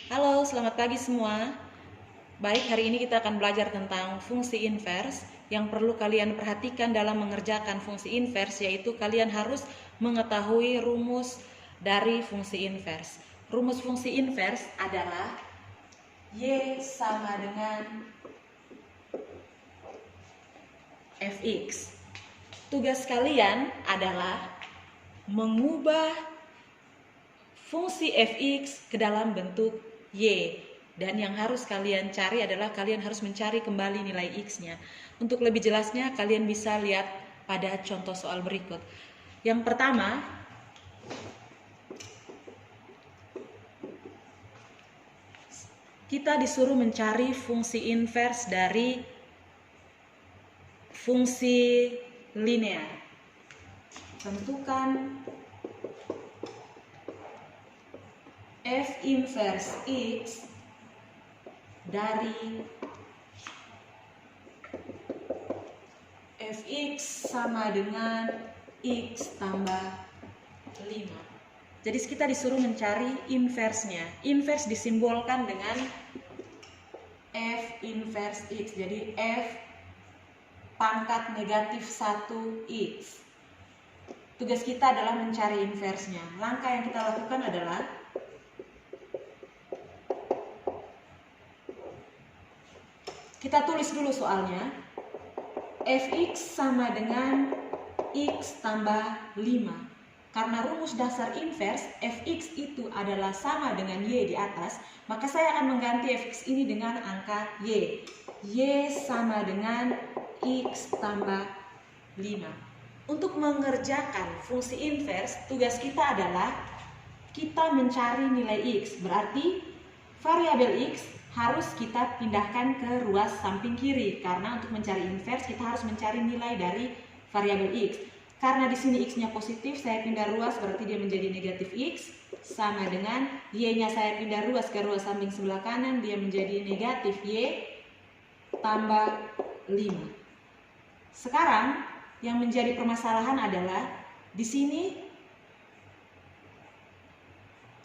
Halo, selamat pagi semua. Baik, hari ini kita akan belajar tentang fungsi invers. Yang perlu kalian perhatikan dalam mengerjakan fungsi invers yaitu kalian harus mengetahui rumus dari fungsi invers. Rumus fungsi invers adalah Y sama dengan Fx. Tugas kalian adalah mengubah fungsi fx ke dalam bentuk y, dan yang harus kalian cari adalah kalian harus mencari kembali nilai x-nya. Untuk lebih jelasnya kalian bisa lihat pada contoh soal berikut. Yang pertama, kita disuruh mencari fungsi invers dari fungsi linear. Tentukan f inverse x dari fx sama dengan x tambah 5. Jadi kita disuruh mencari inversnya. Invers disimbolkan dengan f inverse x. Jadi f pangkat negatif 1x. Tugas kita adalah mencari inversnya. Langkah yang kita lakukan adalah kita tulis dulu soalnya. Fx sama dengan x tambah 5. Karena rumus dasar invers fx itu adalah sama dengan y di atas, maka saya akan mengganti fx ini dengan angka y. Y sama dengan x tambah 5. Untuk mengerjakan fungsi invers, tugas kita adalah kita mencari nilai x. Berarti variabel x harus kita pindahkan ke ruas samping kiri, karena untuk mencari invers kita harus mencari nilai dari variabel x. Karena di sini x-nya positif, saya pindah ruas berarti dia menjadi negatif x, sama dengan y-nya saya pindah ruas ke ruas samping sebelah kanan, dia menjadi negatif y tambah 5. Sekarang yang menjadi permasalahan adalah di sini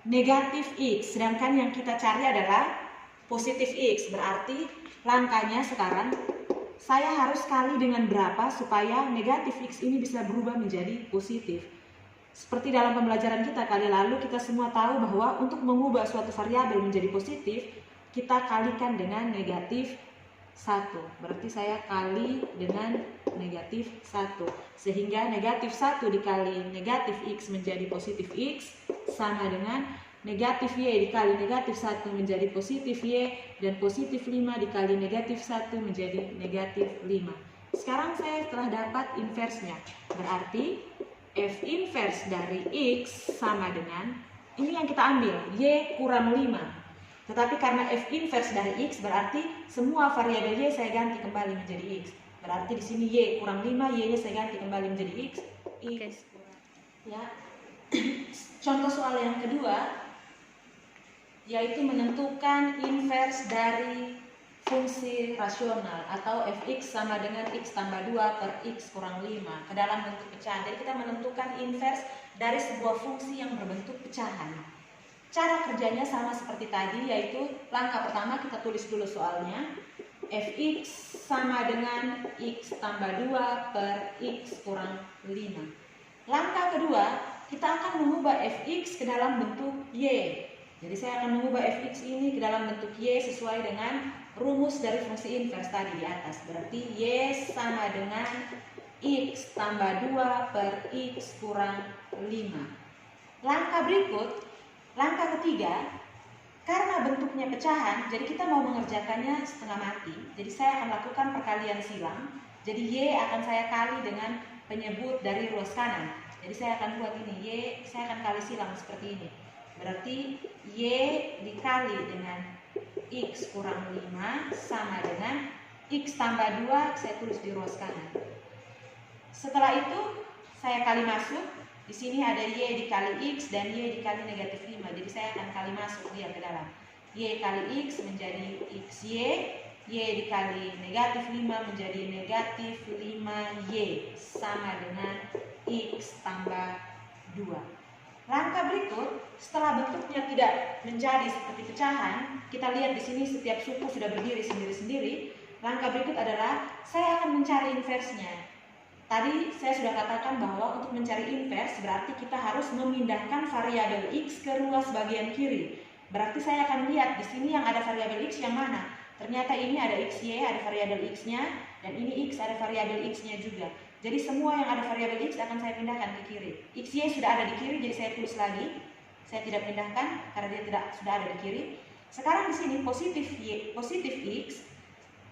negatif x, sedangkan yang kita cari adalah positif x. Berarti langkahnya sekarang saya harus kali dengan berapa supaya negatif x ini bisa berubah menjadi positif. Seperti dalam pembelajaran kita kali lalu, kita semua tahu bahwa untuk mengubah suatu variabel menjadi positif, kita kalikan dengan negatif 1. Berarti saya kali dengan negatif 1. Sehingga negatif 1 dikali negatif x menjadi positif x sama dengan negatif y dikali negatif 1 menjadi positif y, dan positif 5 dikali negatif 1 menjadi negatif 5. Sekarang saya telah dapat inversnya. Berarti f inverse dari x sama dengan, ini yang kita ambil, y kurang 5. Tetapi karena f inverse dari x berarti semua variabel y saya ganti kembali menjadi x. Berarti di sini y kurang 5, y-nya saya ganti kembali menjadi x. X kurang. Ya. Contoh soal yang kedua yaitu menentukan invers dari fungsi rasional atau fx sama dengan x tambah 2 per x kurang 5 ke dalam bentuk pecahan. Jadi kita menentukan invers dari sebuah fungsi yang berbentuk pecahan. Cara kerjanya sama seperti tadi, yaitu langkah pertama kita tulis dulu soalnya. Fx sama dengan x tambah 2 per x kurang 5. Langkah kedua, kita akan mengubah fx ke dalam bentuk y. Jadi saya akan mengubah fx ini ke dalam bentuk y sesuai dengan rumus dari fungsi invers tadi di atas. Berarti y sama dengan x tambah 2 per x kurang 5. Langkah berikut, langkah ketiga, karena bentuknya pecahan, jadi kita mau mengerjakannya setengah mati. Jadi saya akan lakukan perkalian silang. Jadi y akan saya kali dengan penyebut dari ruas kanan. Jadi saya akan buat ini, y saya akan kali silang seperti ini. Berarti y dikali dengan x kurang 5 sama dengan x tambah 2, saya tulis di ruas kanan. Setelah itu saya kali masuk, di sini ada y dikali x dan y dikali negatif 5. Jadi saya akan kali masuk dia ke dalam. Y kali x menjadi xy, y dikali negatif 5 menjadi negatif 5y sama dengan x tambah 2. Langkah berikut, setelah bentuknya tidak menjadi seperti pecahan, kita lihat di sini setiap suku sudah berdiri sendiri-sendiri. Langkah berikut adalah saya akan mencari inversnya. Tadi saya sudah katakan bahwa untuk mencari invers berarti kita harus memindahkan variabel x ke ruas bagian kiri. Berarti saya akan lihat di sini yang ada variabel x yang mana. Ternyata ini ada xy, ada variabel x-nya, dan ini x ada variabel x-nya juga. Jadi semua yang ada variabel x akan saya pindahkan ke kiri. Xy sudah ada di kiri, jadi saya tulis lagi. Saya tidak pindahkan karena dia sudah ada di kiri. Sekarang di sini positif x,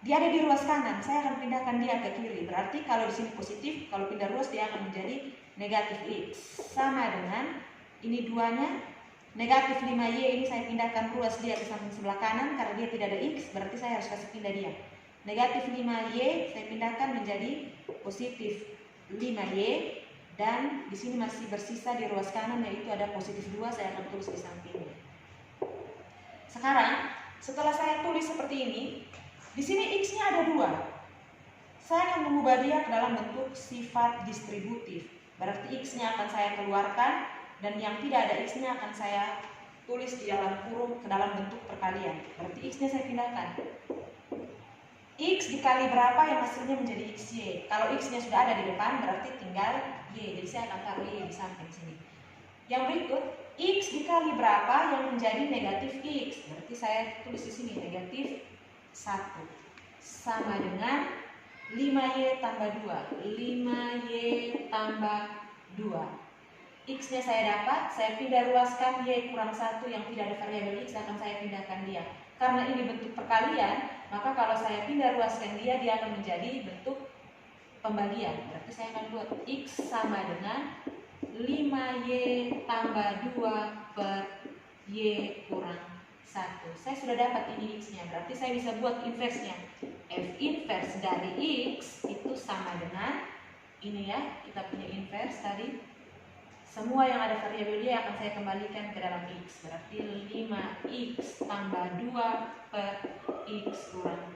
dia ada di ruas kanan. Saya akan pindahkan dia ke kiri. Berarti kalau di sini positif, kalau pindah ruas dia akan menjadi negatif x. Sama dengan ini duanya. Negatif 5y ini saya pindahkan ruas dia ke samping sebelah kanan karena dia tidak ada x, berarti saya harus kasih pindah dia. Negatif 5y saya pindahkan menjadi positif 5y, dan di sini masih bersisa di ruas kanan yaitu ada positif 2, saya akan tulis di sampingnya. Sekarang setelah saya tulis seperti ini, di sini x-nya ada 2. Saya akan mengubah dia ke dalam bentuk sifat distributif. Berarti x-nya akan saya keluarkan, dan yang tidak ada x-nya akan saya tulis di dalam kurung ke dalam bentuk perkalian. Berarti x-nya saya pindahkan. X dikali berapa yang hasilnya menjadi xy. Kalau x-nya sudah ada di depan berarti tinggal y. Jadi saya akan taruh y di samping sini. Yang berikut, x dikali berapa yang menjadi negatif x. Berarti saya tulis di sini negatif 1. Sama dengan 5y tambah 2. 5y tambah 2. X-nya saya dapat, saya pindah ruaskan y kurang 1 yang tidak ada variabel x, akan saya pindahkan dia. Karena ini bentuk perkalian, maka kalau saya pindah ruaskan dia akan menjadi bentuk pembagian. Berarti saya akan buat x sama dengan 5y tambah 2 per y kurang 1. Saya sudah dapat ini x-nya, berarti saya bisa buat inversnya. F inverse dari x itu sama dengan ini ya, kita punya inverse tadi. Semua yang ada variabel y akan saya kembalikan ke dalam x. Berarti 5x tambah 2 per x kurang